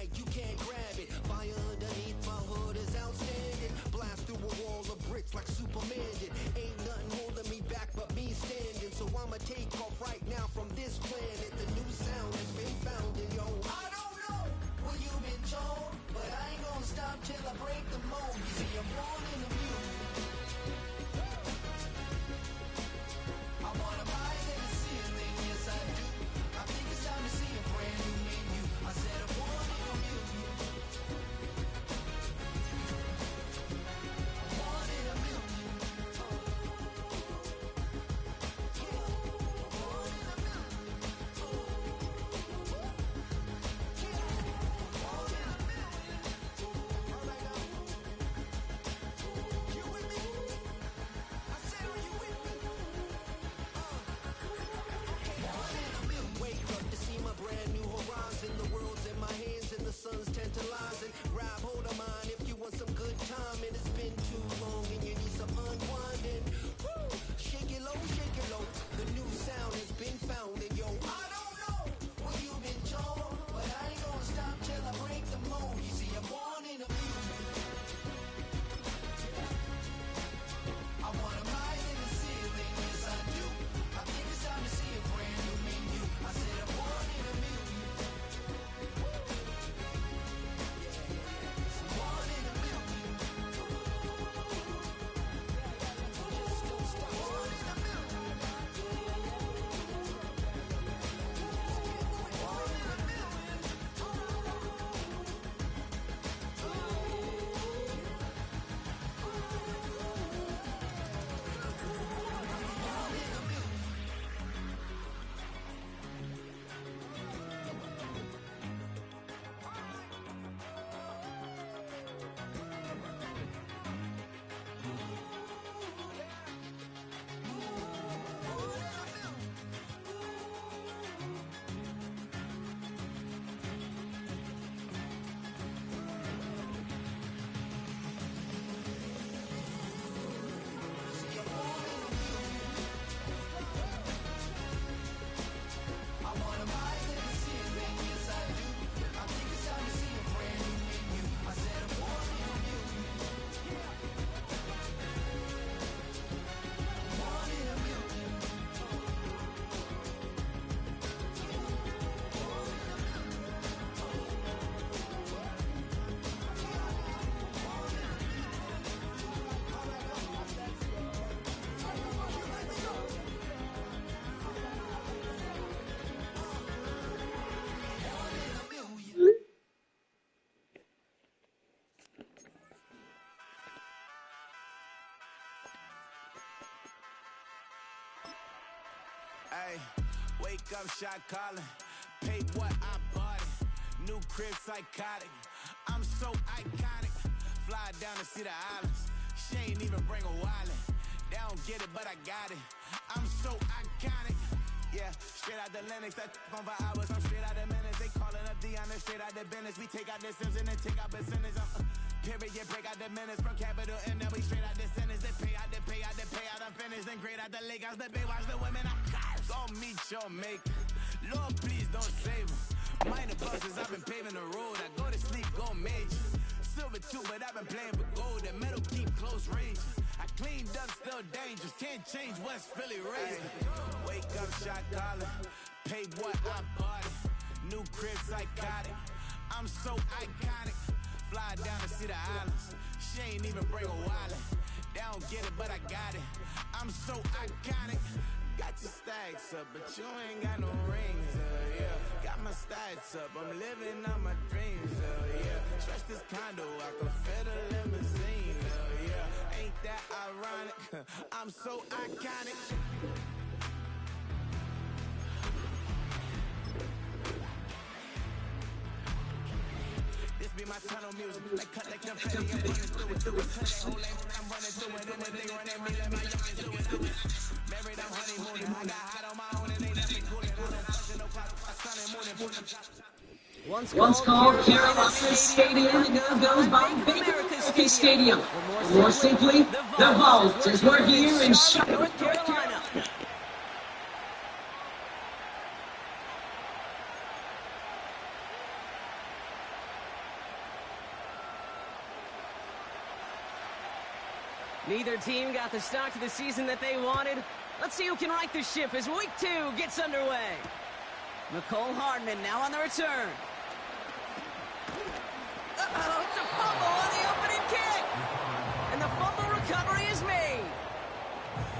mic, you can't grab it. Fire underneath my hood is outstanding. Blast through a wall of bricks like Superman did. Ain't nothing holding me back but me standing. So I'ma take off right now from this planet. The new sound has been founded, yo. I don't know what you've been told, but I ain't gonna stop till I break the mold. You see, I'm born in the music. I wanna rise in the ceiling, yes I do. I think it's time to see a brand new menu. I said I'm born in a million. I'm born in a million. Born in a million. Born in a million. All right now. You with me? I said, are you with me? Wake up to see my brand new horizon. The world's in my hands and the sun's tantalizing. Grab hold of mine if you want some good time. And it's been too long and you need some unwinding. Woo! Shake it low, shake it low. The new sound has been found and yo, I don't know what you've been told, but I ain't gonna stop till I break the mold. You see, I'm born in a music. I wanna rise in the ceiling, yes I do. I think it's time to see a brand new menu. I said I'm born in a million. I'm born in a million. Just don't stop. Born in a million. Born in a million. I wanna rise in the ceiling, yes I do. I think it's time to see a brand new menu. I said I'm born in a million. Born in a million. Ay, wake up, shot calling. Pay what I bought it. New crib, psychotic. I'm so iconic. Fly down to see the islands. She ain't even bring a wallet. They don't get it, but I got it. I'm so iconic. Yeah, straight out the Lennox, that on for hours. I'm straight out the minutes. They calling up Deanna, straight out the business. We take out the Sims and then take out percentage. Period, break out the minutes from capital and then we straight out the sentence. They pay out, I'm finished. Then grade out the lake house, the bay, watch the women. I'm go meet your maker. Lord, please don't save them. Minor buses, I've been paving the road. I go to sleep, go major. Silver too, but I've been playing for gold. And metal keep close range. I cleaned up, still dangerous. Can't change West Philly raised. Wake up, shot calling. Pay what I bought it. New crib, psychotic. I'm so iconic. Fly down to see the islands. She ain't even bring a wallet. They don't get it, but I got it. I'm so iconic. Got your stacks up, but you ain't got no rings, yeah. Got my stats up, I'm living out my dreams, yeah. Stretch this condo, I can fit a limousine, yeah. Ain't that ironic? I'm so iconic. This be my tunnel music. Like cut like confetti, I'm running through it. Cut that whole lane, I'm running through it. And then they run at me, let my youngins do it. Married, I'm honeymooning. I got hot on my own and ain't nothing cool. I don't function, no clock. My sun and moon and moon. Once called Carolina Stadium, and now goes by Baker Stadium. More simply, the Vault, as we're here in Charlotte, North Carolina. Neither team got the start to the season that they wanted. Let's see who can right the ship as week 2 gets underway. Nicole Hardman now on the return. Uh-oh, it's a fumble on the opening kick. And the fumble recovery is made.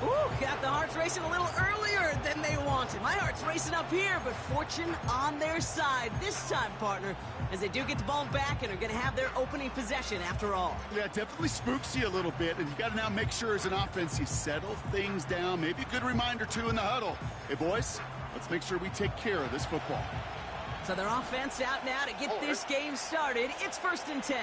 Ooh, got the hearts racing a little earlier than they wanted. My heart's racing up here, but fortune on their side this time, partner, as they do get the ball back and are going to have their opening possession after all. Yeah, definitely spooks you a little bit, and you got to now make sure as an offense you settle things down. Maybe a good reminder, too, in the huddle. Hey, boys, let's make sure we take care of this football. So their offense out now to get this game started. It's 1st and 10.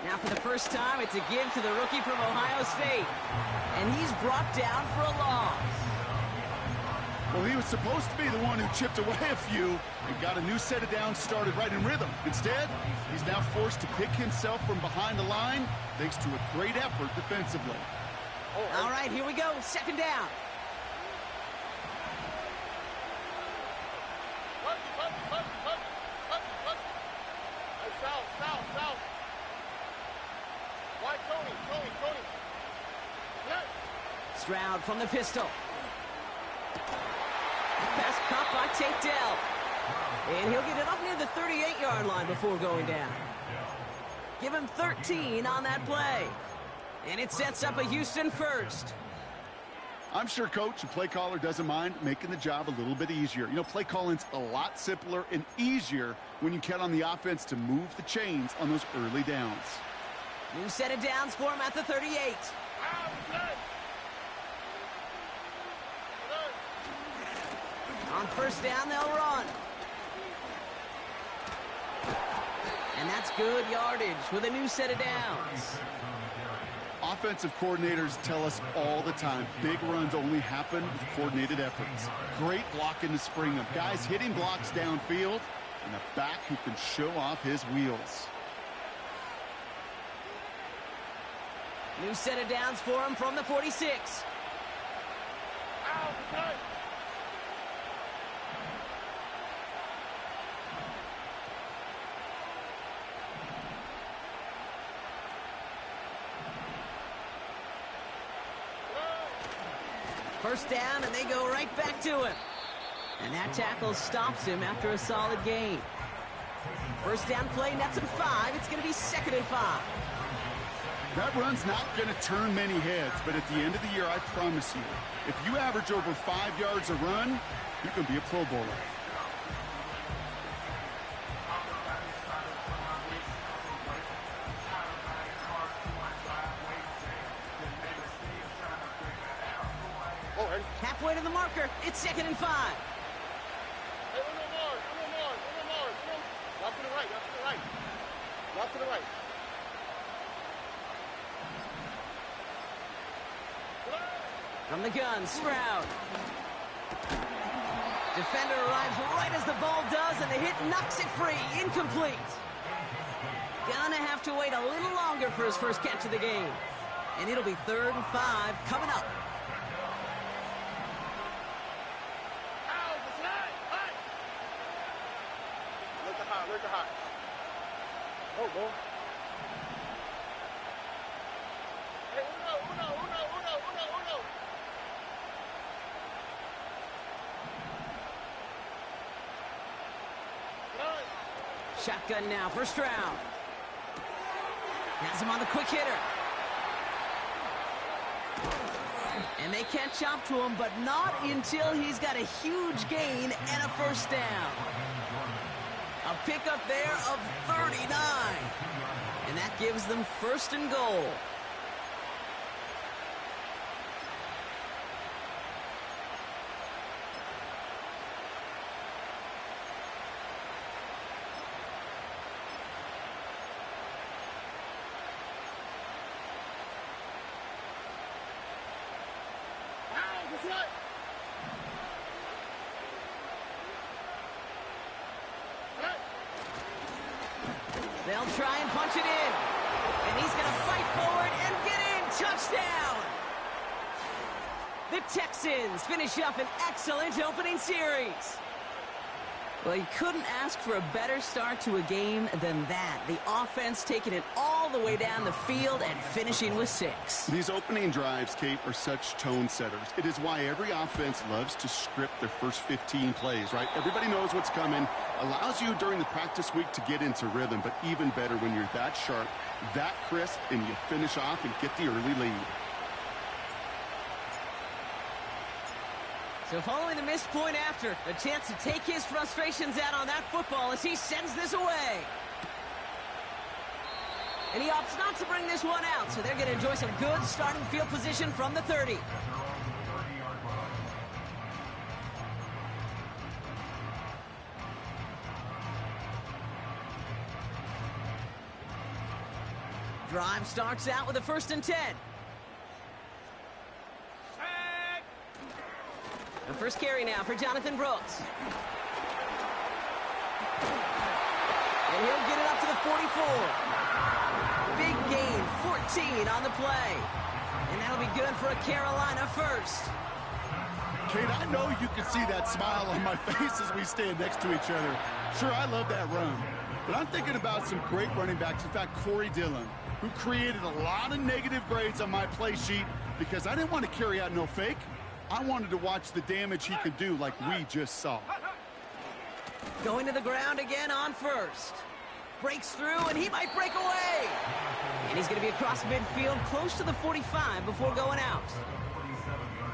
Now for the first time, it's a give to the rookie from Ohio State. And he's brought down for a loss. Well, he was supposed to be the one who chipped away a few and got a new set of downs started right in rhythm. Instead, he's now forced to pick himself from behind the line thanks to a great effort defensively. All right, here we go. 2nd down. Stroud from the pistol. Pass caught by Tate Dell. And he'll get it up near the 38-yard line before going down. Give him 13 on that play. And it sets up a Houston first. I'm sure coach and play caller doesn't mind making the job a little bit easier. You know, play calling's a lot simpler and easier when you count on the offense to move the chains on those early downs. New set of downs for him at the 38. On 1st down, they'll run. And that's good yardage with a new set of downs. Offensive coordinators tell us all the time, big runs only happen with coordinated efforts. Great block in the spring of guys hitting blocks downfield and a back who can show off his wheels. New set of downs for him from the 46. First down, and they go right back to him. And that tackle stops him after a solid gain. First down play, nets him 5. It's going to be 2nd and 5. That run's not going to turn many heads, but at the end of the year, I promise you, if you average over 5 yards a run, you can be a Pro Bowler. Halfway to the marker, it's 2nd and 5. Hey, one more. Walk to the right. Walk to the right. From the gun, Stroud. Defender arrives right as the ball does, and the hit knocks it free. Incomplete. Gonna have to wait a little longer for his first catch of the game. And it'll be 3rd and 5 coming up. Look at high. Oh, boy. Hey, uno. Shotgun now for Stroud. Has him on the quick hitter. And they can't chop to him, but not until he's got a huge gain and a first down. A pickup there of 39. And that gives them 1st and goal. They'll try and punch it in. And he's going to fight forward and get in. Touchdown. The Texans finish up an excellent opening series. Well, you couldn't ask for a better start to a game than that. The offense taking it all the way down the field and finishing with 6. These opening drives, Kate, are such tone setters. It is why every offense loves to script their first 15 plays, right? Everybody knows what's coming. Allows you during the practice week to get into rhythm, but even better when you're that sharp, that crisp, and you finish off and get the early lead. So following the missed point after, a chance to take his frustrations out on that football as he sends this away. And he opts not to bring this one out, so they're going to enjoy some good starting field position from the 30. Drive starts out with a 1st and 10. The first carry now for Jonathan Brooks. And he'll get it up to the 44. Big gain, 14 on the play. And that'll be good for a Carolina first. Kate, I know you can see that smile on my face as we stand next to each other. Sure, I love that run. But I'm thinking about some great running backs. In fact, Corey Dillon, who created a lot of negative grades on my play sheet because I didn't want to carry out no fake. I wanted to watch the damage he could do like we just saw. Going to the ground again on 1st. Breaks through, and he might break away. And he's going to be across midfield close to the 45 before going out.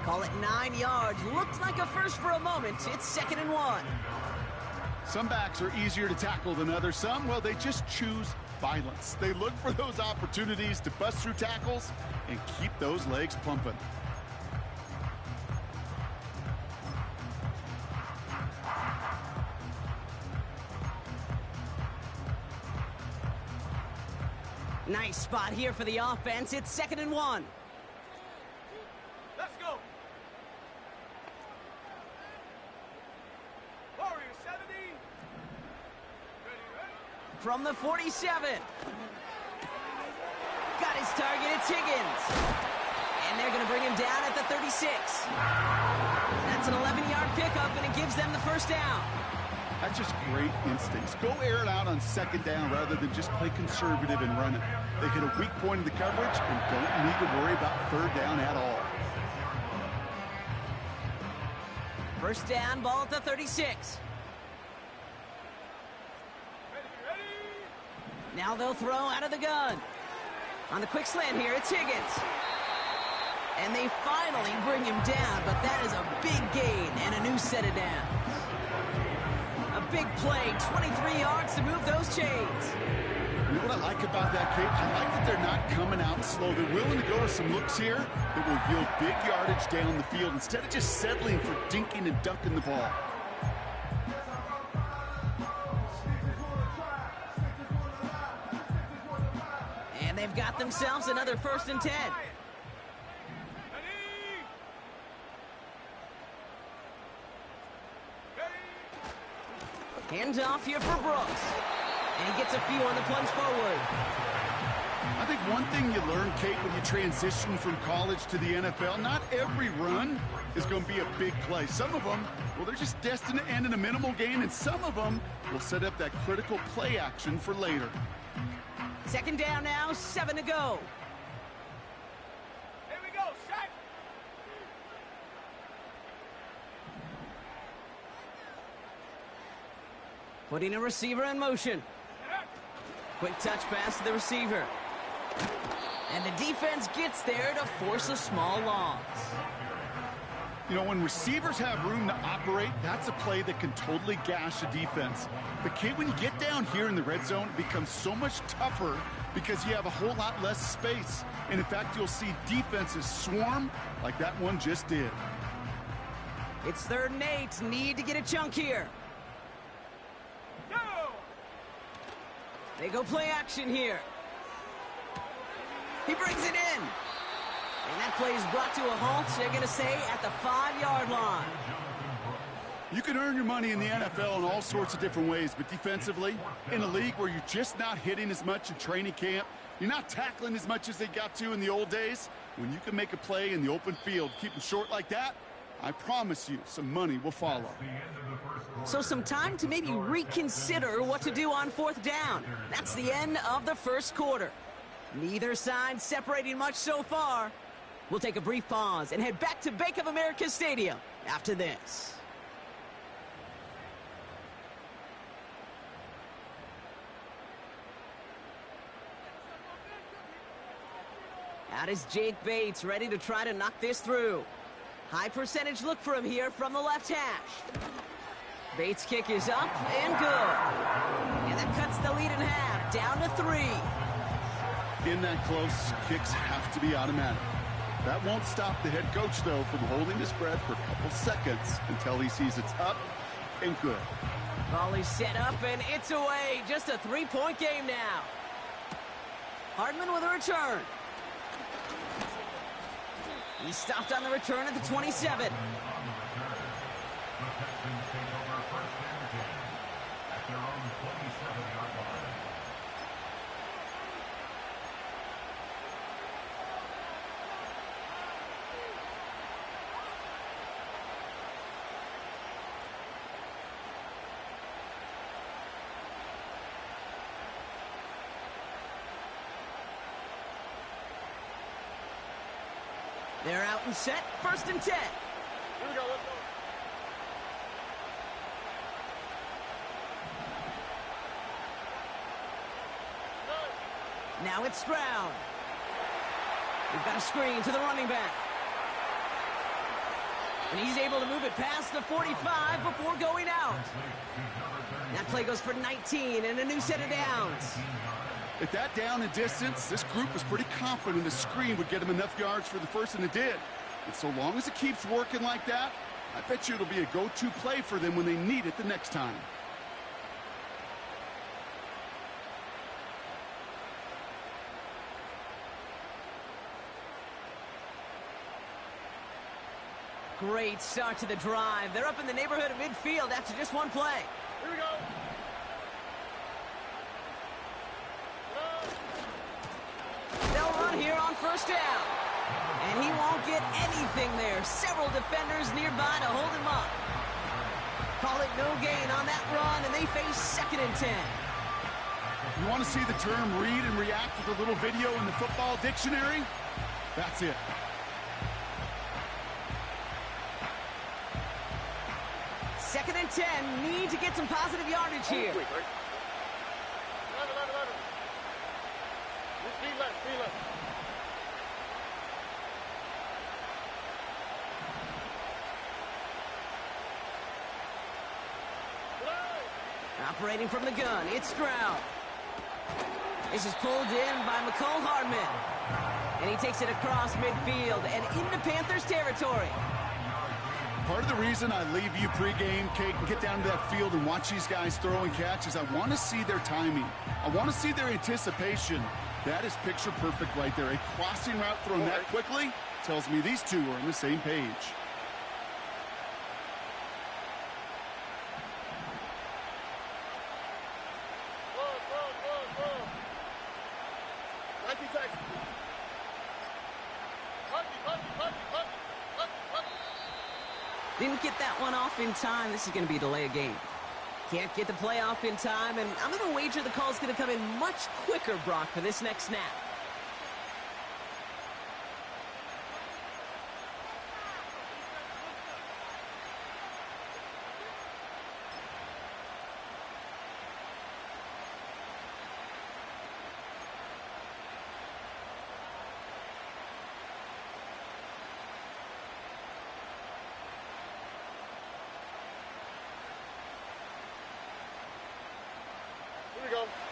Call it 9 yards. Looked like a first for a moment. It's 2nd and 1. Some backs are easier to tackle than others. Some, well, they just choose violence. They look for those opportunities to bust through tackles and keep those legs pumping. Nice spot here for the offense. It's 2nd and 1. Let's go. Warrior 70. Ready. From the 47. Got his target. It's Higgins. And they're going to bring him down at the 36. That's an 11-yard pickup, and it gives them the 1st down. That's just great instincts. Go air it out on 2nd down rather than just play conservative and run it. They hit a weak point in the coverage and don't need to worry about 3rd down at all. 1st down, ball at the 36. Now they'll throw out of the gun. On the quick slant here, it's Higgins. And they finally bring him down, but that is a big gain and a new set of downs. A big play, 23 yards to move those chains. You know what I like about that, Kate? I like that they're not coming out slow. They're willing to go to some looks here that will yield big yardage down the field instead of just settling for dinking and dunking the ball. And they've got themselves another 1st and 10. Hands off here for Brooks. And he gets a few on the plunge forward. I think one thing you learn, Kate, when you transition from college to the NFL, not every run is going to be a big play. Some of them, well, they're just destined to end in a minimal gain, and some of them will set up that critical play action for later. 2nd down now, 7 to go. Here we go, set. Putting a receiver in motion. Quick touch pass to the receiver. And the defense gets there to force a small loss. You know, when receivers have room to operate, that's a play that can totally gash a defense. But, Kate, when you get down here in the red zone, it becomes so much tougher because you have a whole lot less space. And, in fact, you'll see defenses swarm like that one just did. It's 3rd and 8. Need to get a chunk here. Go. They go play action here. He brings it in. And that play is brought to a halt, they're going to say, at the 5-yard line. You can earn your money in the NFL in all sorts of different ways, but defensively, in a league where you're just not hitting as much in training camp, you're not tackling as much as they got to in the old days, When you can make a play in the open field, keep them short like that, I promise you some money will follow. So some time to maybe reconsider what to do on 4th down. That's the end of the first quarter. Neither side separating much so far. We'll take a brief pause and head back to Bank of America Stadium after this. Out is Jake Bates, ready to try to knock this through. High percentage look for him here from the left hash. Bates' kick is up and good. And that cuts the lead in half, down to 3. In that close, kicks have to be automatic. That won't stop the head coach, though, from holding his breath for a couple seconds until he sees it's up and good. Ball is set up, and it's away. Just a 3-point game now. Hardman with a return. He's stopped on the return at the 27. They're out and set, 1st and 10. Here we go, let's go. Now it's Stroud. We've got a screen to the running back. And he's able to move it past the 45 before going out. That play goes for 19 and a new set of downs. At that down and distance, this group was pretty confident the screen would get them enough yards for the first, and it did. And so long as it keeps working like that, I bet you it'll be a go-to play for them when they need it the next time. Great start to the drive. They're up in the neighborhood of midfield after just one play. Here we go. They'll run here on 1st down. And he won't get anything there. Several defenders nearby to hold him up. Call it no gain on that run, and they face 2nd and 10. You want to see the term read and react with a little video in the football dictionary? That's it. Second and 10, need to get some positive yardage here. Quick, right? 11. Speed left. Operating from the gun, it's Stroud. This is pulled in by McCole Hardman. And he takes it across midfield and into Panthers territory. Part of the reason I leave you pregame, Kate, and get down to that field and watch these guys throw and catch is I want to see their timing. I want to see their anticipation. That is picture perfect right there. A crossing route thrown that quickly tells me these two are on the same page. Didn't get that one off in time. This is going to be a delay of game. Can't get the play off in time, and I'm going to wager the call's going to come in much quicker, Brock, for this next snap.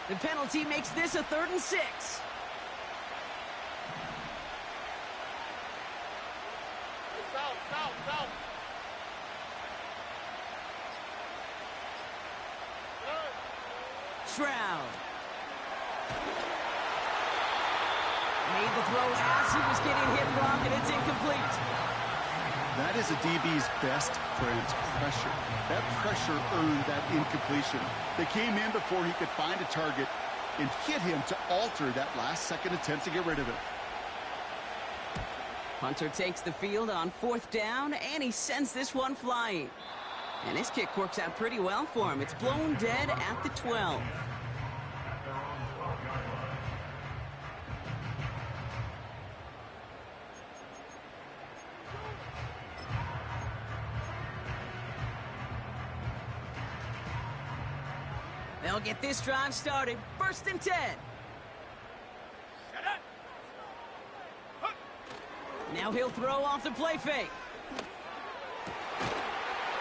The penalty makes this a 3rd and 6. South. Stroud. Made the throw as he was getting hit, Brock, and it's incomplete. That is a DB's best friend, pressure. That pressure earned that incompletion. They came in before he could find a target and hit him to alter that last-second attempt to get rid of it. Hunter takes the field on 4th down, and he sends this one flying. And this kick works out pretty well for him. It's blown dead at the 12. They'll get this drive started. 1st and 10. Now he'll throw off the play fake.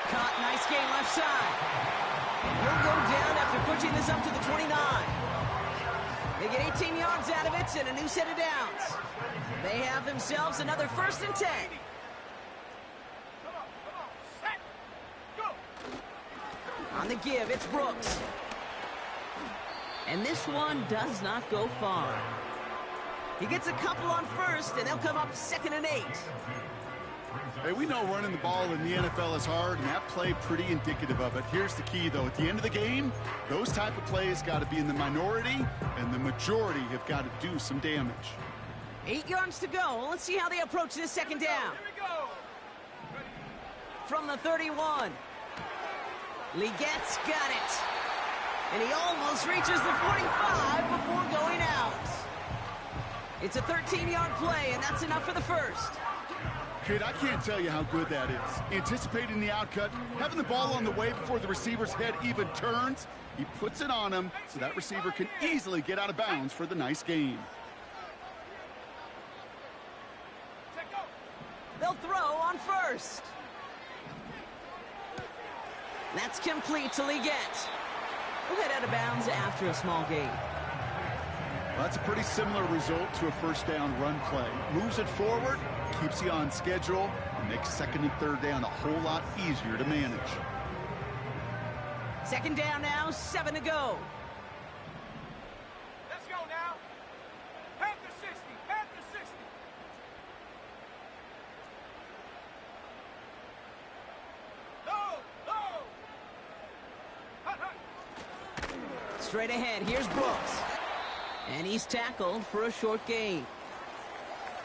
Caught, nice gain left side. And he'll go down after pushing this up to the 29. They get 18 yards out of it and a new set of downs. They have themselves another 1st and 10. On the give, it's Brooks. And this one does not go far. He gets a couple on 1st, and they'll come up 2nd and 8. Hey, we know running the ball in the NFL is hard, and that play pretty indicative of it. Here's the key, though. At the end of the game, those type of plays got to be in the minority, and the majority have got to do some damage. 8 yards to go. Let's see how they approach this 2nd down. From the 31. Legette's got it. And he almost reaches the 45 before going out. It's a 13-yard play, and that's enough for the 1st. Kid, I can't tell you how good that is. Anticipating the outcut, having the ball on the way before the receiver's head even turns, he puts it on him so that receiver can easily get out of bounds for the nice gain. They'll throw on 1st. That's complete to Legette. We'll head out of bounds after a small gain. Well, that's a pretty similar result to a 1st down run play. Moves it forward, keeps you on schedule, and makes 2nd and 3rd down a whole lot easier to manage. 2nd down now, 7 to go. Let's go now. Panther 60, Panther 60. Low. Hut. Straight ahead, here's Brooks. And he's tackled for a short gain.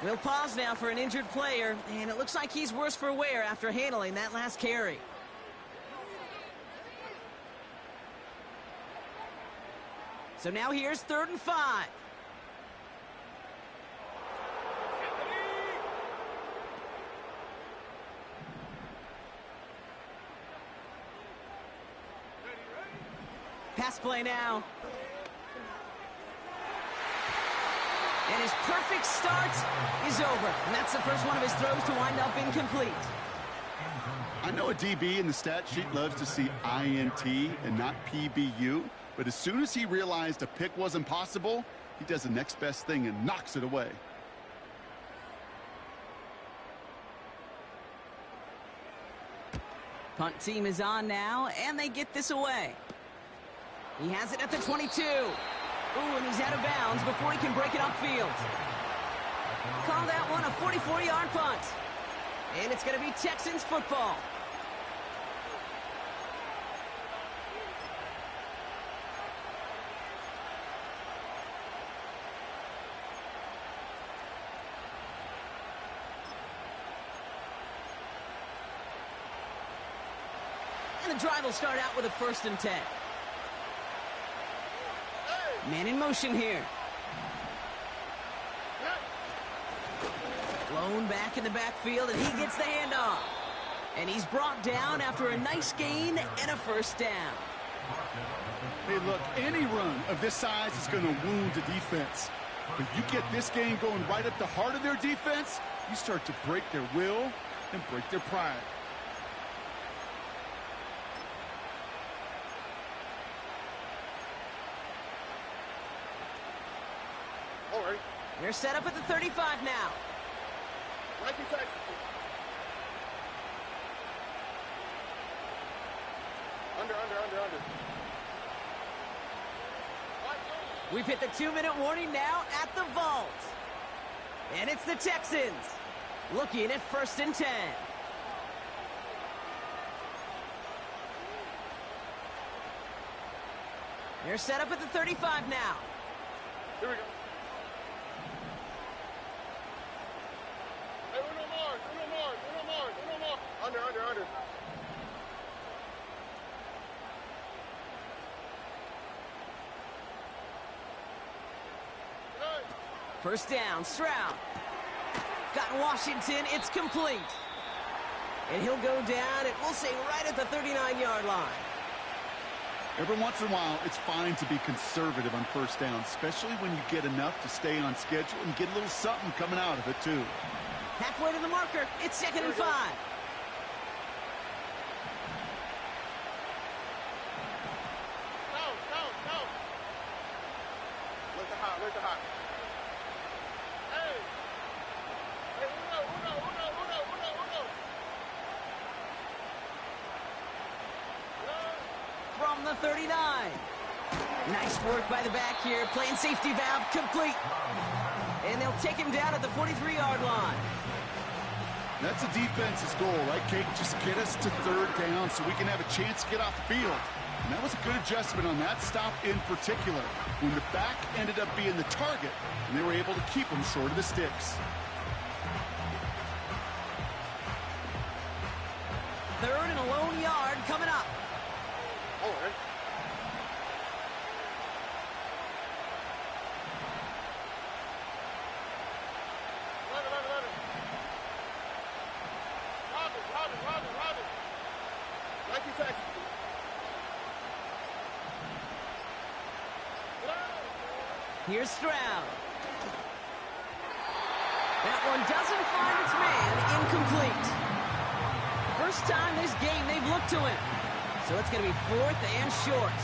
We'll pause now for an injured player, and it looks like he's worse for wear after handling that last carry. So now here's 3rd and 5. Pass play now. And his perfect start is over. And that's the first one of his throws to wind up incomplete. I know a DB in the stat sheet loves to see INT and not PBU, but as soon as he realized a pick wasn't possible, he does the next best thing and knocks it away. Punt team is on now, and they get this away. He has it at the 22. Ooh, and he's out of bounds before he can break it upfield. Call that one a 44-yard punt. And it's going to be Texans football. And the drive will start out with a 1st and 10. Man in motion here. Blown back in the backfield, and he gets the handoff. And he's brought down after a nice gain and a 1st down. Hey, look, any run of this size is going to wound the defense. But you get this game going right up the heart of their defense, you start to break their will and break their pride. They're set up at the 35 now. Under. We've hit the 2-minute warning now at the vault. And it's the Texans looking at 1st and 10. They're set up at the 35 now. Here we go. Under. First down, Stroud. Got Washington, it's complete. And he'll go down, we'll say right at the 39-yard line. Every once in a while, it's fine to be conservative on first down, especially when you get enough to stay on schedule and get a little something coming out of it, too. Halfway to the marker, it's 2nd and 5. Go. Where's the hot? Hey, uno. From the 39. Nice work by the back here. Playing safety valve complete. And they'll take him down at the 43-yard line. That's a defense's goal, right, Kate? Just get us to third down so we can have a chance to get off the field. And that was a good adjustment on that stop in particular, when the back ended up being the target, and they were able to keep him short of the sticks. Third and a lone yard coming up. Oh, hey. Run it. Robin. Like you taxi. Here's Stroud. That one doesn't find its man. Incomplete. First time this game they've looked to him. So it's going to be 4th and short.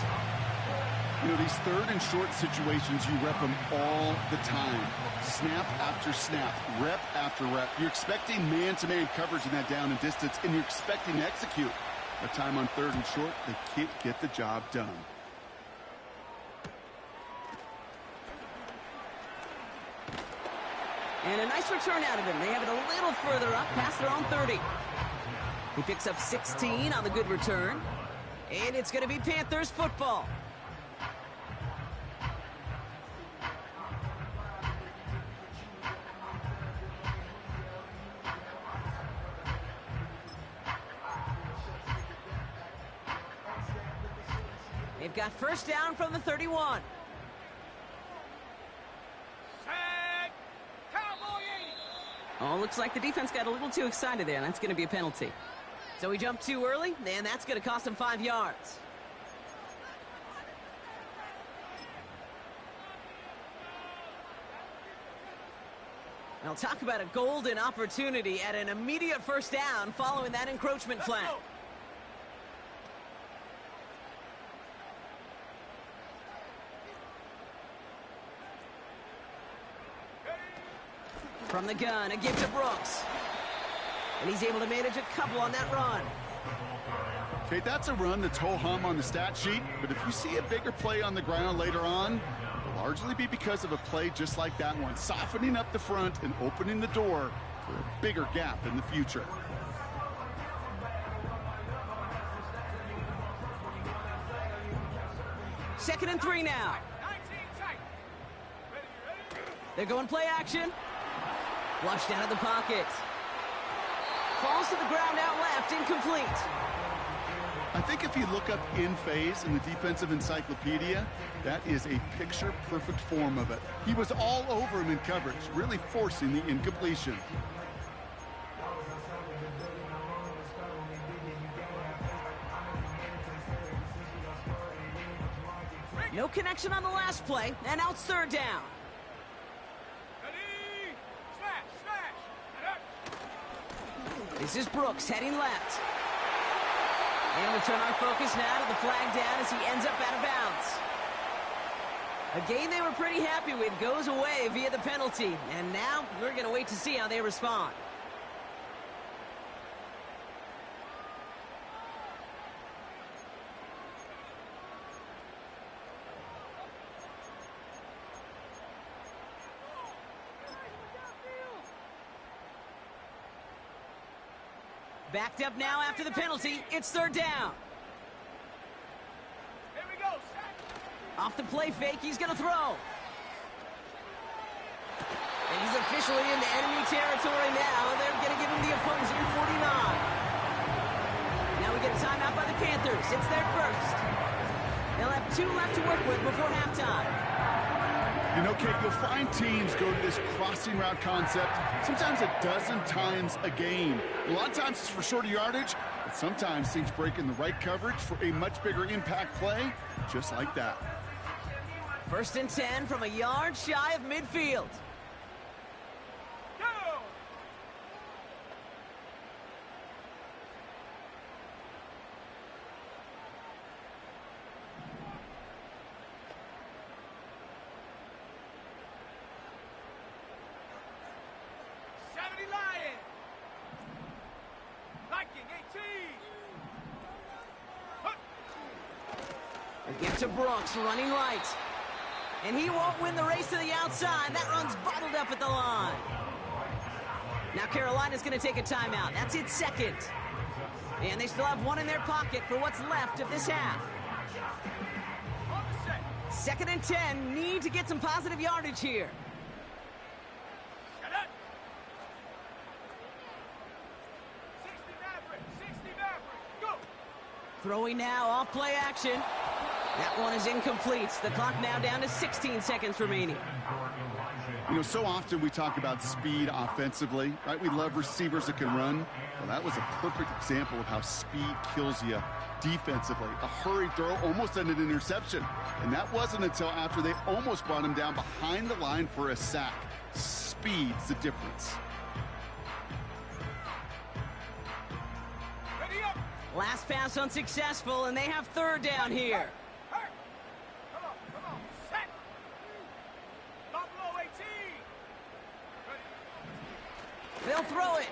You know, these third and short situations, you rep them all the time. Snap after snap, rep after rep. You're expecting man-to-man coverage in that down and distance, and you're expecting to execute. A time on third and short, they can't get the job done. And a nice return out of him. They have it a little further up, past their own 30. He picks up 16 on the good return. And it's going to be Panthers football. They've got first down from the 31. Oh, looks like the defense got a little too excited there, and that's going to be a penalty. So he jumped too early, and that's going to cost him 5 yards. Now talk about a golden opportunity at an immediate first down following that encroachment flag. From the gun, a give to Brooks. And he's able to manage a couple on that run. Okay, that's a run that's ho-hum on the stat sheet, but if you see a bigger play on the ground later on, it'll largely be because of a play just like that one, softening up the front and opening the door for a bigger gap in the future. Second and 3 now. They're going play action. Flushed out of the pocket. Falls to the ground out left, incomplete. I think if you look up in phase in the defensive encyclopedia, that is a picture-perfect form of it. He was all over him in coverage, really forcing the incompletion. No connection on the last play, and now it's third down. This is Brooks heading left. And we'll turn our focus now to the flag down as he ends up out of bounds. A game they were pretty happy with goes away via the penalty. And now we're going to wait to see how they respond. Backed up now after the penalty. It's third down. Here we go. Off the play fake, he's going to throw. And he's officially into enemy territory now. They're going to give him the opposing 49. Panthers. It's their first. They'll have 2 left to work with before halftime. You know, Kate, you'll find teams go to this crossing route concept sometimes a dozen times a game. A lot of times it's for shorter yardage, but sometimes teams break in the right coverage for a much bigger impact play, just like that. 1st and 10 from a yard shy of midfield. Get to Brooks, running right. And he won't win the race to the outside. That run's bottled up at the line. Now Carolina's going to take a timeout. That's its second. And they still have 1 in their pocket for what's left of this half. 2nd and 10. Need to get some positive yardage here. Throwing now, off play action. That one is incomplete. The clock now down to 16 seconds remaining. You know, so often we talk about speed offensively, right? We love receivers that can run. Well, that was a perfect example of how speed kills you defensively. A hurried throw almost ended an interception. And that wasn't until after they almost brought him down behind the line for a sack. Speed's the difference. Last pass unsuccessful, and they have 3rd down here. They'll throw it.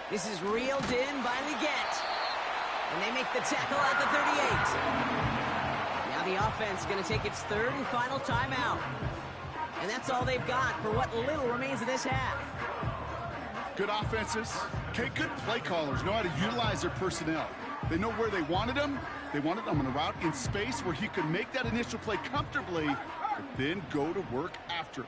This is reeled in by Leggett. And they make the tackle at the 38. Now the offense is going to take its 3rd and final timeout. And that's all they've got for what little remains of this half. Good offenses. Okay, good play callers know how to utilize their personnel. They know where they wanted them. They wanted them on a route in space where he could make that initial play comfortably, but then go to work after.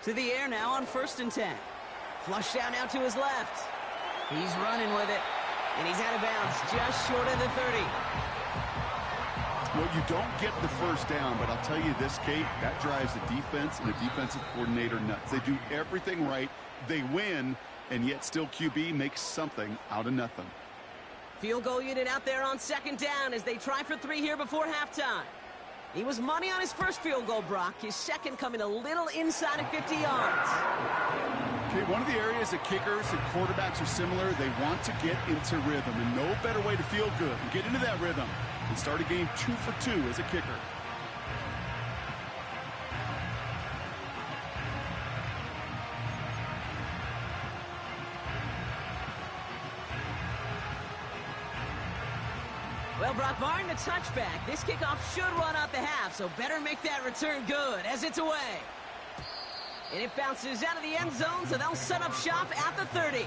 To the air now on 1st and 10. Flushed out now to his left. He's running with it. And he's out of bounds just short of the 30. Well, you don't get the 1st down, but I'll tell you this, Kate, that drives the defense and the defensive coordinator nuts. They do everything right. They win, and yet still QB makes something out of nothing. Field goal unit out there on 2nd down as they try for 3 here before halftime. He was money on his first field goal, Brock. His second coming a little inside of 50 yards. Okay, one of the areas that kickers and quarterbacks are similar, they want to get into rhythm, and no better way to feel good and get into that rhythm and start a game 2 for 2 as a kicker. Well, Brock, barring the touchback, this kickoff should run out the half, so better make that return good as it's away. And it bounces out of the end zone, so they'll set up shop at the 30.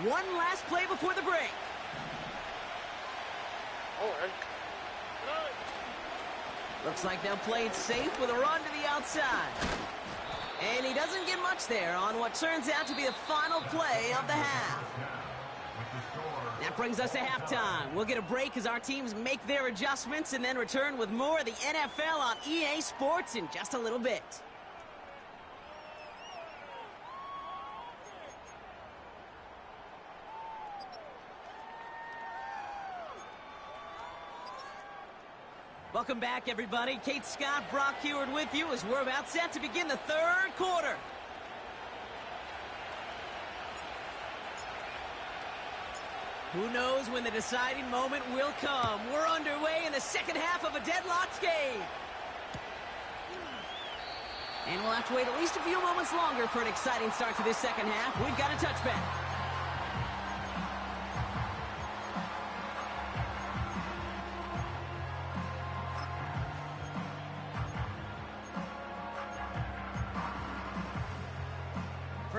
One last play before the break. All right. Looks like they'll play it safe with a run to the outside. And he doesn't get much there on what turns out to be the final play of the half. That brings us to halftime. We'll get a break as our teams make their adjustments and then return with more of the NFL on EA Sports in just a little bit. Welcome back, everybody. Kate Scott, Brock Heward with you as we're about set to begin the 3rd quarter. Who knows when the deciding moment will come? We're underway in the second half of a deadlocked game. And we'll have to wait at least a few moments longer for an exciting start to this second half. We've got a touchback.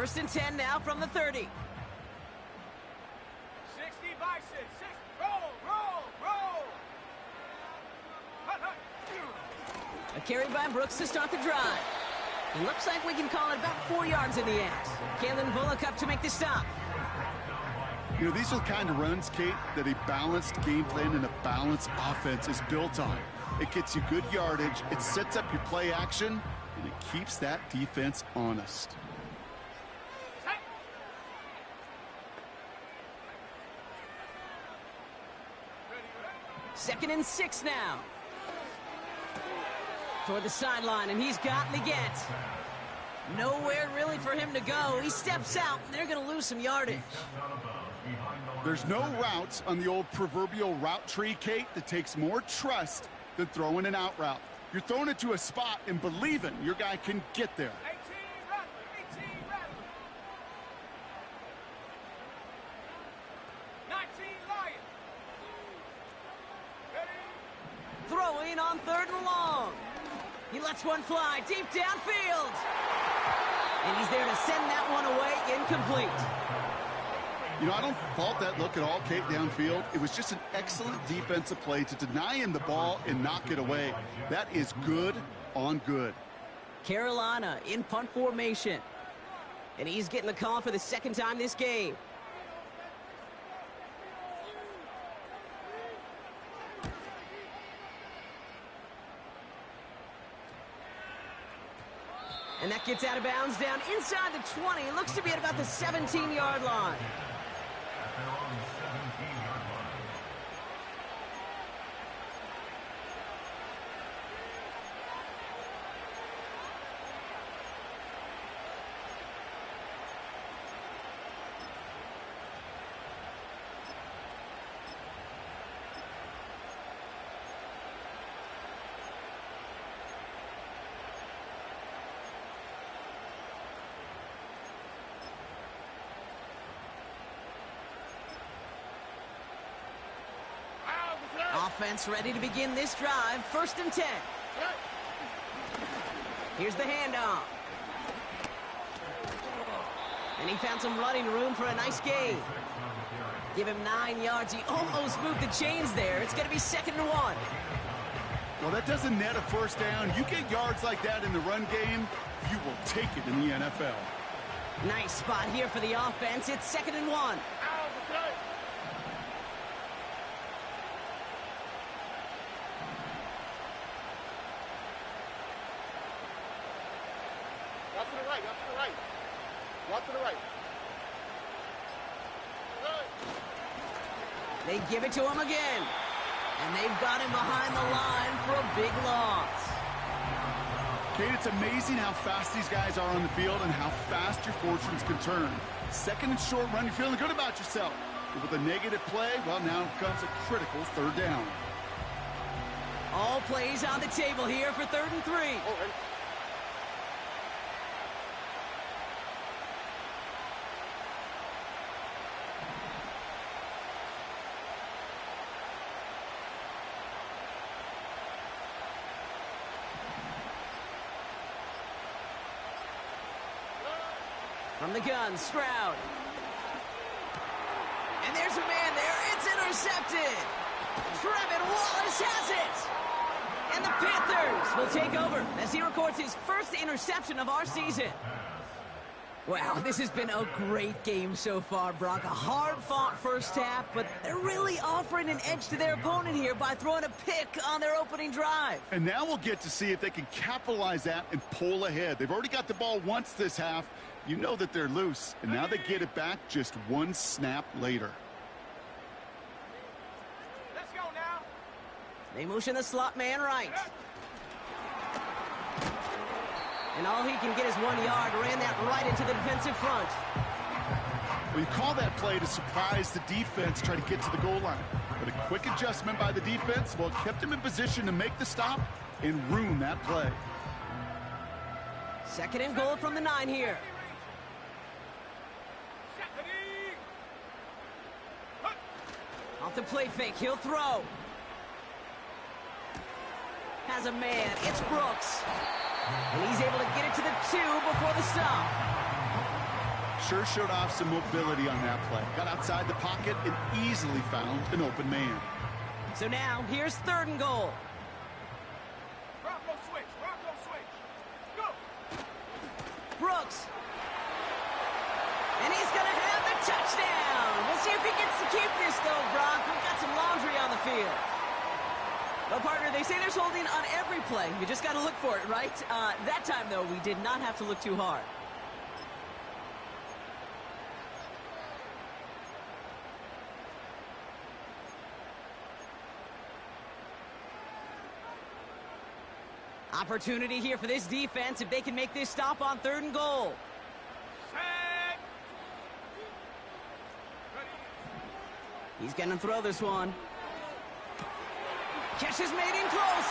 First and 10 now from the 30. 60 by 6. Roll, roll, roll. Hut, hut. A carry by Brooks to start the drive. It looks like we can call it about 4 yards in the end. Kalen Bullock up to make the stop. You know, these are the kind of runs, Kate, that a balanced game plan and a balanced offense is built on. It gets you good yardage, it sets up your play action, and it keeps that defense honest. Second and 6 now. Toward the sideline, and he's got Leggett. Nowhere really for him to go. He steps out, and they're going to lose some yardage. There's no routes on the old proverbial route tree, Kate, that takes more trust than throwing an out route. You're throwing it to a spot and believing your guy can get there. 18 Rattler. 19 Lion. Throwing on 3rd and long. He lets one fly deep downfield. And he's there to send that one away incomplete. You know, I don't fault that look at all, Kate, downfield. It was just an excellent defensive play to deny him the ball and knock it away. That is good on good. Carolina in punt formation. And he's getting the call for the second time this game. And that gets out of bounds down inside the 20. Looks to be at about the 17-yard line. Offense ready to begin this drive. 1st and 10. Here's the handoff. And he found some running room for a nice gain. Give him 9 yards. He almost moved the chains there. It's going to be 2nd and 1. Well, that doesn't net a first down. You get yards like that in the run game, you will take it in the NFL. Nice spot here for the offense. It's 2nd and 1. They give it to him again. And they've got him behind the line for a big loss. Kate, it's amazing how fast these guys are on the field and how fast your fortunes can turn. 2nd and short run, you're feeling good about yourself. But with a negative play, well, now comes a critical 3rd down. All plays on the table here for 3rd and 3. From the gun, Stroud. And there's a man there. It's intercepted. Trevin Wallace has it. And the Panthers will take over as he records his first interception of our season. Wow, this has been a great game so far, Brock. A hard-fought first half, but they're really offering an edge to their opponent here by throwing a pick on their opening drive. And now we'll get to see if they can capitalize that and pull ahead. They've already got the ball once this half. You know that they're loose, and now they get it back just 1 snap later. Let's go now. They motion the slot man right. And all he can get is 1 yard. Ran that right into the defensive front. Well, you call that play to surprise the defense, try to get to the goal line. But a quick adjustment by the defense, well, it kept him in position to make the stop and ruin that play. 2nd and goal from the 9 here. Off the play fake, he'll throw. Has a man, it's Brooks. And he's able to get it to the 2 before the stop. sure showed off some mobility on that play. Got outside the pocket and easily found an open man. So now, here's 3rd and goal. Rocco switch. Rocco switch. Go. Brooks. And he's going to have the touchdown. We'll see if he gets to keep this, though, Brock. We've got some laundry on the field. Well, partner, they say there's holding on every play. You just got to look for it, right? That time, though, we did not have to look too hard. Opportunity here for this defense if they can make this stop on 3rd and goal. Set. He's going to throw this one. Catch is made in close.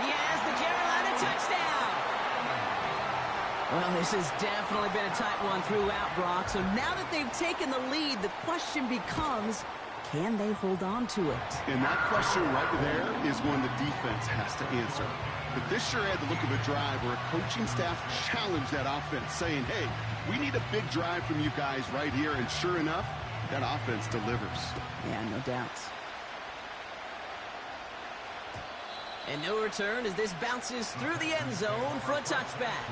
He has the Carolina touchdown. Well, this has definitely been a tight one throughout, Brock. So now that they've taken the lead, the question becomes, can they hold on to it? And that question right there is one the defense has to answer. But this sure had the look of a drive where a coaching staff challenged that offense, saying, hey, we need a big drive from you guys right here. And sure enough, that offense delivers. Yeah, no doubt. And no return as this bounces through the end zone for a touchback.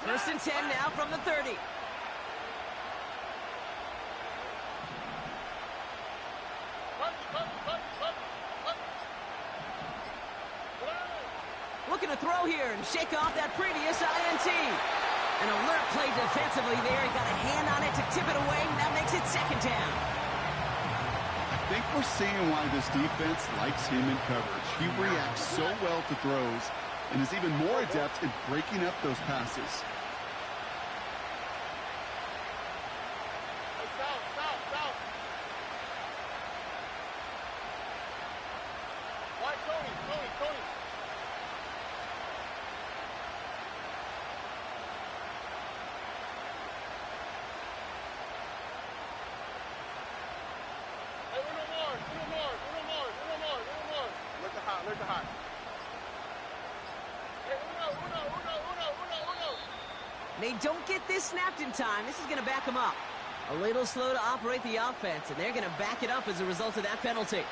First and 10 now from the 30. Looking to throw here and shake off that previous INT. An alert play defensively there. He got a hand on it to tip it away. That makes it 2nd down. I think we're seeing why this defense likes him in coverage. He reacts so well to throws and is even more adept in breaking up those passes. They don't get this snapped in time. This is going to back them up. A little slow to operate the offense, and they're going to back it up as a result of that penalty.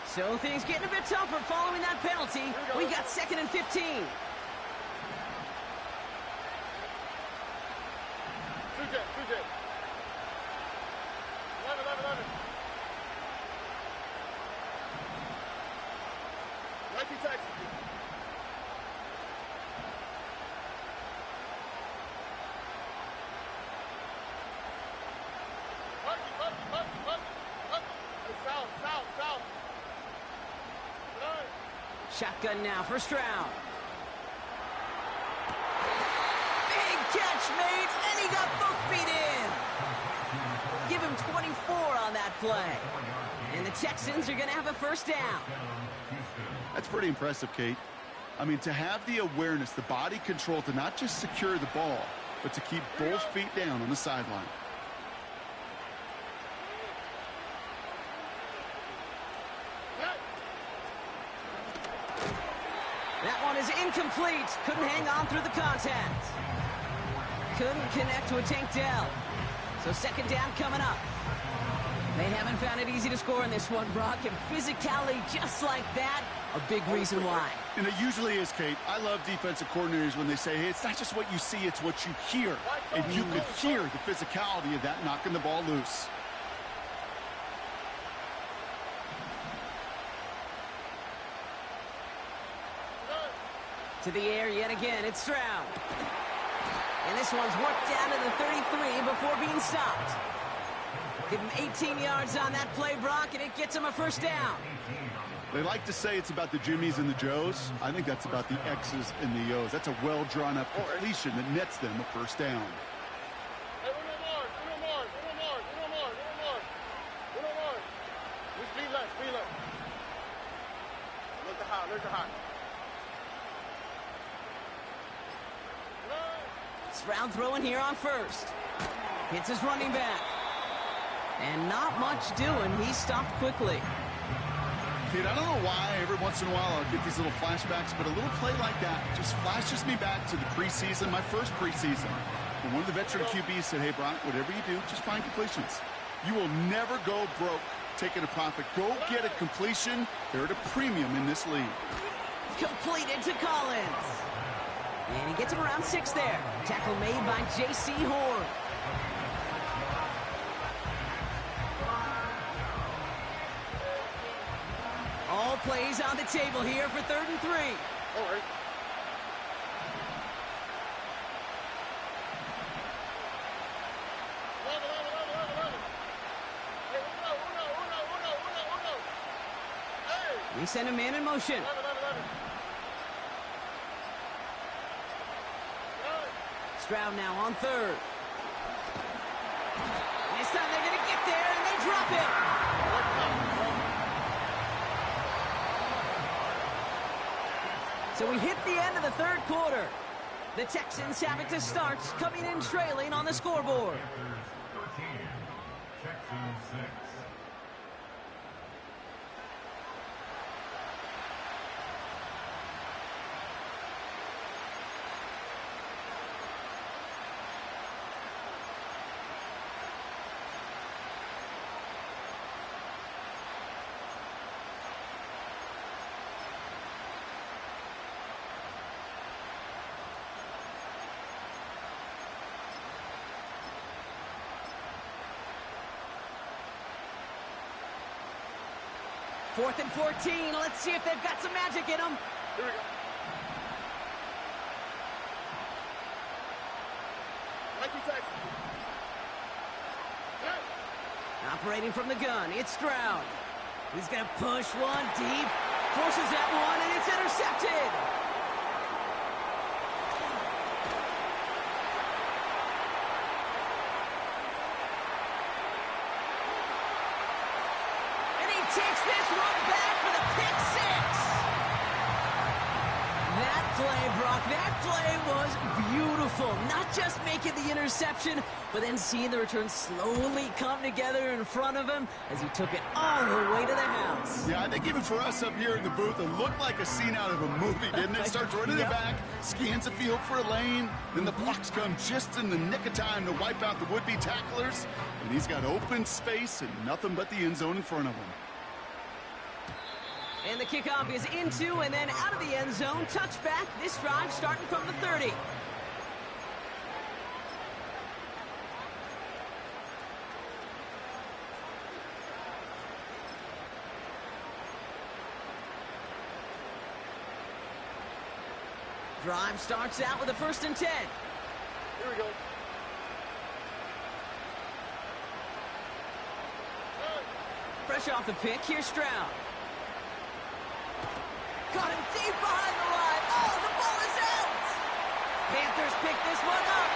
So things getting a bit tougher following that penalty. We got 2nd and 15. 2 jet. 11. Nike taxi. South. Shotgun now, 1st round. Big catch made, and he got both feet in. Give him 24 on that play. And the Texans are going to have a 1st down. That's pretty impressive, Kate. I mean, to have the awareness, the body control to not just secure the ball, but to keep both feet down on the sideline. That one is incomplete. Couldn't hang on through the contact. Couldn't connect to a Tank Dell. So 2nd down coming up. They haven't found it easy to score in this one, Brock. And physicality just like that, a big reason why. And it usually is, Kate. I love defensive coordinators when they say, hey, it's not just what you see, it's what you hear. And you could hear the physicality of that knocking the ball loose. To the air yet again, it's Stroud. And this one's worked down to the 33 before being stopped. Give him 18 yards on that play, Brock, and it gets him a 1st down. They like to say it's about the Jimmies and the Joes. I think that's about the X's and the O's. That's a well-drawn-up completion that nets them a first down. Hey, uno more. Just speed left. Look to hot. Stroud throwing here on first. Hits his running back. And not much doing. He stopped quickly. Kid, I don't know why every once in a while I'll get these little flashbacks, but a little play like that just flashes me back to the preseason, my first preseason. And one of the veteran QBs said, hey, Brock, whatever you do, just find completions. You will never go broke taking a profit. Go get a completion. They're at a premium in this league. Completed to Collins. And he gets him around 6 there. Tackle made by J.C. Horn. All plays on the table here for 3rd and 3. All right. We send a man in motion. Stroud now on 3rd. This time they're going to get there, and they drop it. So we hit the end of the 3rd quarter. The Texans have it to start, coming in trailing on the scoreboard. 13, Texans 6. Fourth and 14. Let's see if they've got some magic in them. Here we go. Mikey Texas. Operating from the gun, it's Stroud. He's going to push one deep, forces that one, and it's intercepted. And he takes this one back for the pick 6. That play, Brock, that play was beautiful. Not just making the interception, but then seeing the return slowly come together in front of him as he took it all the way to the house. Yeah, I think even for us up here in the booth, it looked like a scene out of a movie, didn't it? Starts running it back, scans the field for a lane, then the blocks come just in the nick of time to wipe out the would-be tacklers, and he's got open space and nothing but the end zone in front of him. And the kickoff is into and then out of the end zone. Touchback. This drive starting from the 30. Drive starts out with a 1st and 10. Here we go. Fresh off the pick, here's Stroud. Got him deep behind the line. Oh, the ball is out! Panthers pick this one up.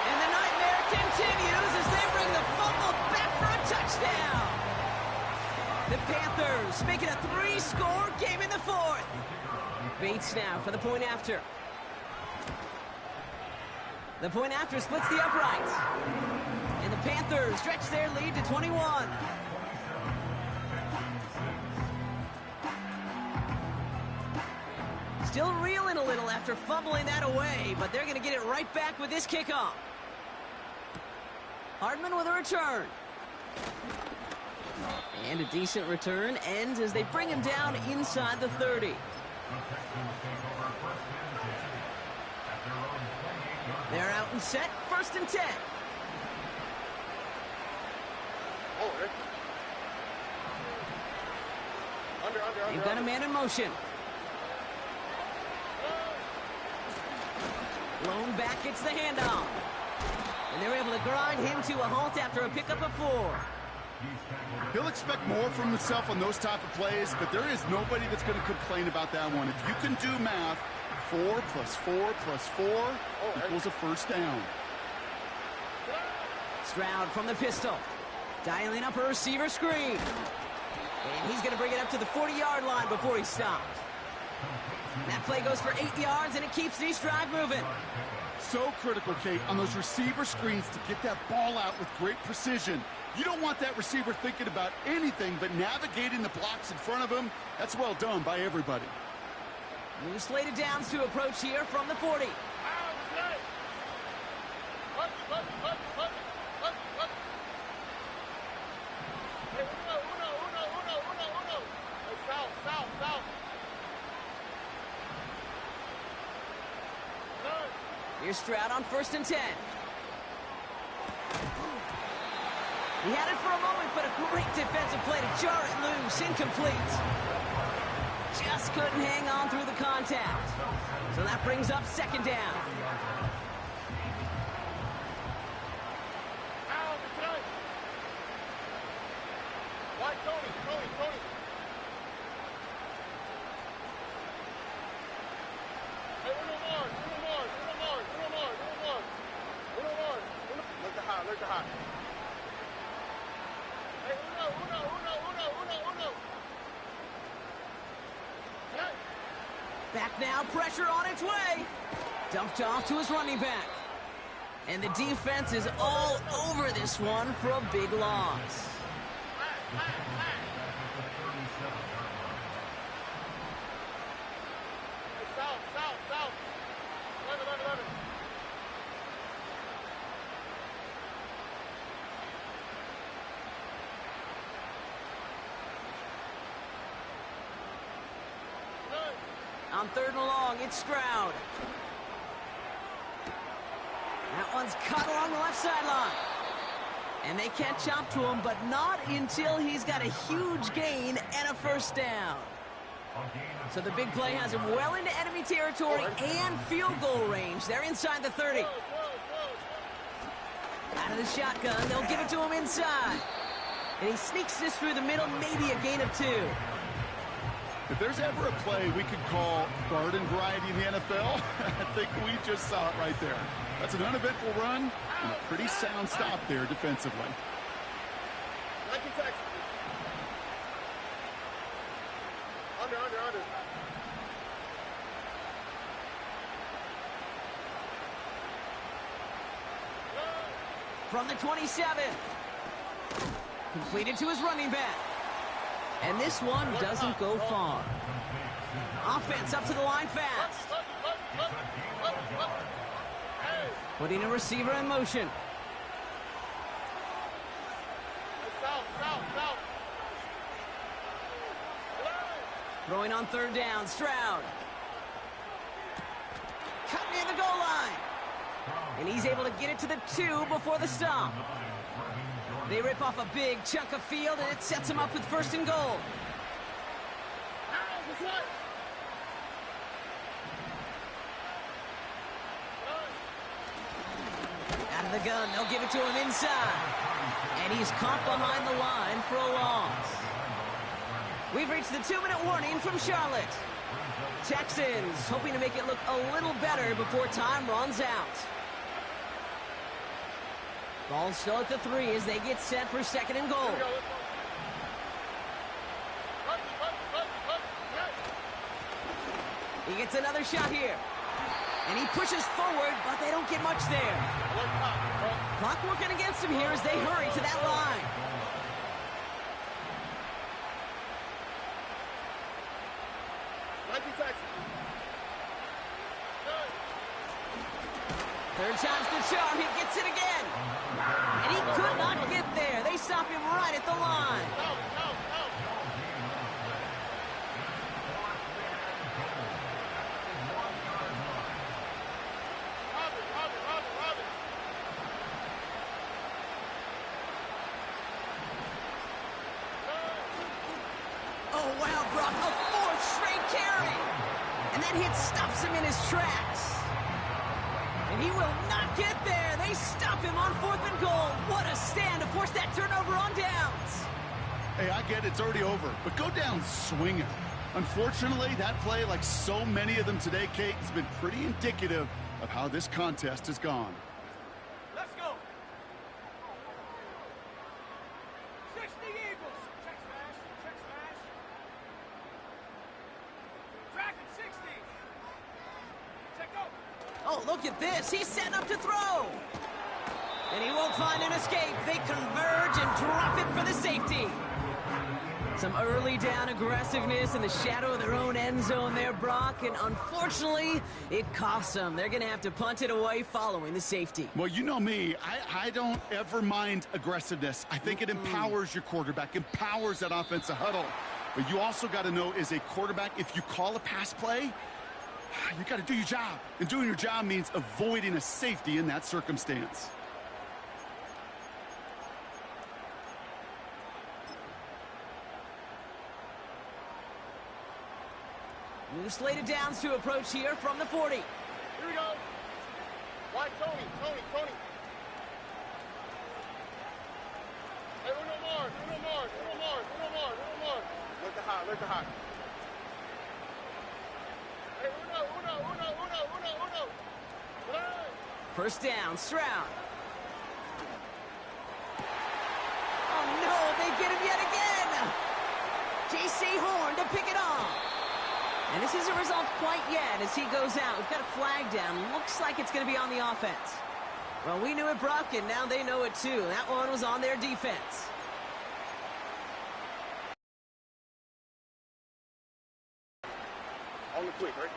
And the nightmare continues as they bring the fumble back for a touchdown. The Panthers make it a 3-score game in the 4th. Bates now for the point after. The point after splits the uprights. And the Panthers stretch their lead to 21. Still reeling a little after fumbling that away, but they're going to get it right back with this kickoff. Hardman with a return. And a decent return ends as they bring him down inside the 30. They're out and set, 1st and 10. Oh, under. They've got a man in motion. Blown back gets the handoff. And they're able to grind him to a halt after a pickup of 4. He'll expect more from himself on those type of plays, but there is nobody that's going to complain about that one. If you can do math, 4 plus 4 plus 4 equals a first down. Stroud from the pistol. Dialing up a receiver screen. And he's going to bring it up to the 40-yard line before he stopped. That play goes for 8 yards, and it keeps the drive moving. So critical, Kate, on those receiver screens to get that ball out with great precision. You don't want that receiver thinking about anything but navigating the blocks in front of him. That's well done by everybody. New slated downs to approach here from the 40. Here's Stroud on 1st and 10. He had it for a moment, but a great defensive play to jar it loose. Incomplete. Just couldn't hang on through the contact. So that brings up 2nd down. Back now, pressure on its way. Dumped off to his running back. And the defense is all over this one for a big loss. On 3rd and long, it's Stroud. That one's cut along the left sideline. And they catch up to him, but not until he's got a huge gain and a first down. So the big play has him well into enemy territory and field goal range. They're inside the 30. Out of the shotgun, they'll give it to him inside. And he sneaks this through the middle, maybe a gain of 2. If there's ever a play we could call garden variety in the NFL, I think we just saw it right there. That's an uneventful run and a pretty sound stop there defensively. Under. From the 27. Completed to his running back. And this one doesn't go far. Offense up to the line fast. Putting a receiver in motion. Throwing on 3rd down, Stroud. Cut near the goal line. And he's able to get it to the 2 before the stop. They rip off a big chunk of field, and it sets him up with 1st and goal. Out of the gun, they'll give it to him inside. And he's caught behind the line for a loss. We've reached the 2-minute warning from Charlotte. Texans hoping to make it look a little better before time runs out. Ball still at the 3 as they get set for 2nd and goal. He gets another shot here. And he pushes forward, but they don't get much there. Clock working against him here as they hurry to that line. Third time's the charm. He gets it again. And he could not get there. They stop him right at the line. Oh, wow, Brock, a 4th straight carry. And that hit stops him in his tracks. And he will not get there. they stop him on 4th and goal. What a stand to force that turnover on downs. Hey, I get it's already over, but go down swinging. Unfortunately, that play, like so many of them today, Kate, has been pretty indicative of how this contest has gone. Let's go. 60 Eagles. Check smash. Check smash. Dragon 60. Check go. Oh, look at this. He's setting up to throw. And he won't find an escape. They converge and drop it for the safety. Some early down aggressiveness in the shadow of their own end zone there, Brock, and unfortunately, it costs them. They're going to have to punt it away following the safety. Well, you know me. I don't ever mind aggressiveness. I think it empowers your quarterback, empowers that offensive huddle. But you also got to know, as a quarterback, if you call a pass play, you got to do your job. And doing your job means avoiding a safety in that circumstance. New slated downs to approach here from the 40. Here we go. Why, Tony. Hey, Uno Mars. Look the hot. Hey, Uno. First down, Stroud. Oh no, they get him yet again. J.C. Horn to pick it off. And this isn't resolved quite yet as he goes out. We've got a flag down. Looks like it's going to be on the offense. Well, we knew it, Brock, and now they know it too. That one was on their defense. On the quick, right?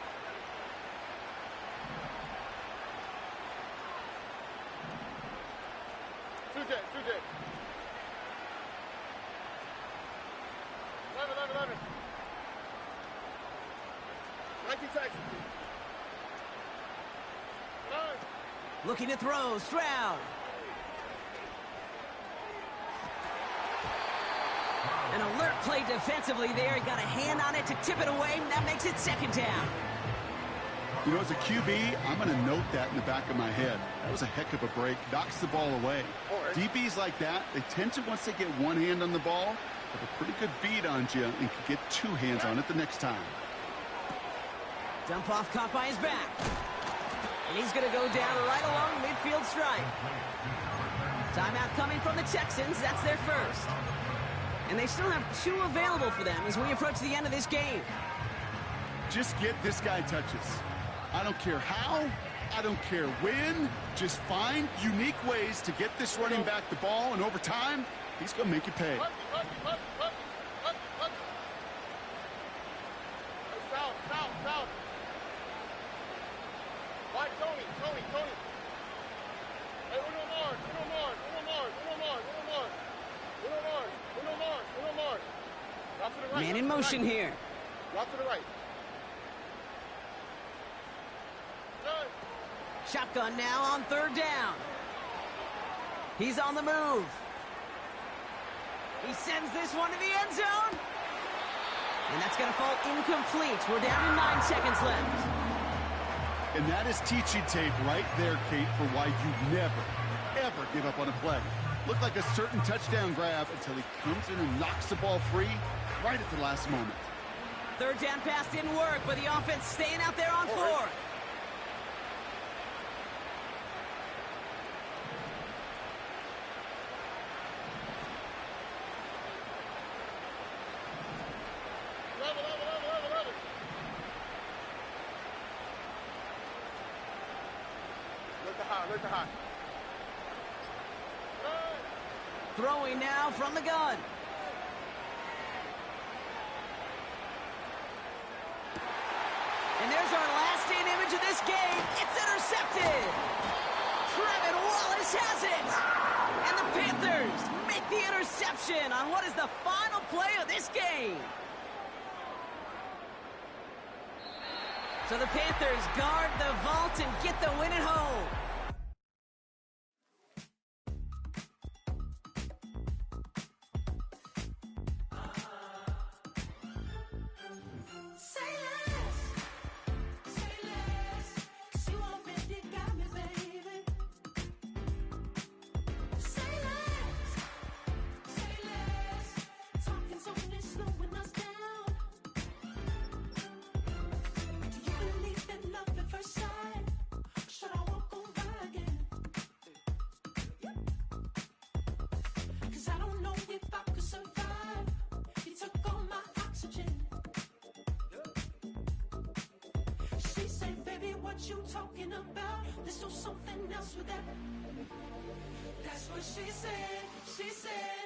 Two jet. 11. 19 Texans. 9. Looking to throw, Stroud. An alert play defensively there. He got a hand on it to tip it away. That makes it 2nd down. You know, as a QB, I'm going to note that in the back of my head. That was a heck of a break. Knocks the ball away. DBs like that, they tend to, once they get one hand on the ball, have a pretty good beat on you and can get 2 hands on it the next time. Dump off caught by his back. And he's going to go down right along the midfield stripe. Timeout coming from the Texans. That's their first. And they still have 2 available for them as we approach the end of this game. Just get this guy touches. I don't care how, I don't care when. Just find unique ways to get this running back the ball, and over time, he's going to make you pay. South. Why, Tony. Hey, Uno Mars. Drop to the right. Man in motion here. Drop to the right. Good. Shotgun now on 3rd down. He's on the move. He sends this one to the end zone. And that's going to fall incomplete. We're down to 9 seconds left. And that is teaching tape right there, Kate, for why you never, ever give up on a play. Looked like a certain touchdown grab until he comes in and knocks the ball free right at the last moment. 3rd down pass didn't work, but the offense staying out there on 4th. Look the hot. Throwing now from the gun. And there's our last in image of this game. It's intercepted. Trevin Wallace has it. And the Panthers make the interception on what is the final play of this game. So the Panthers guard the vault and get the win at home. what you talking about. Let's do something else with that. That's what she said. She said.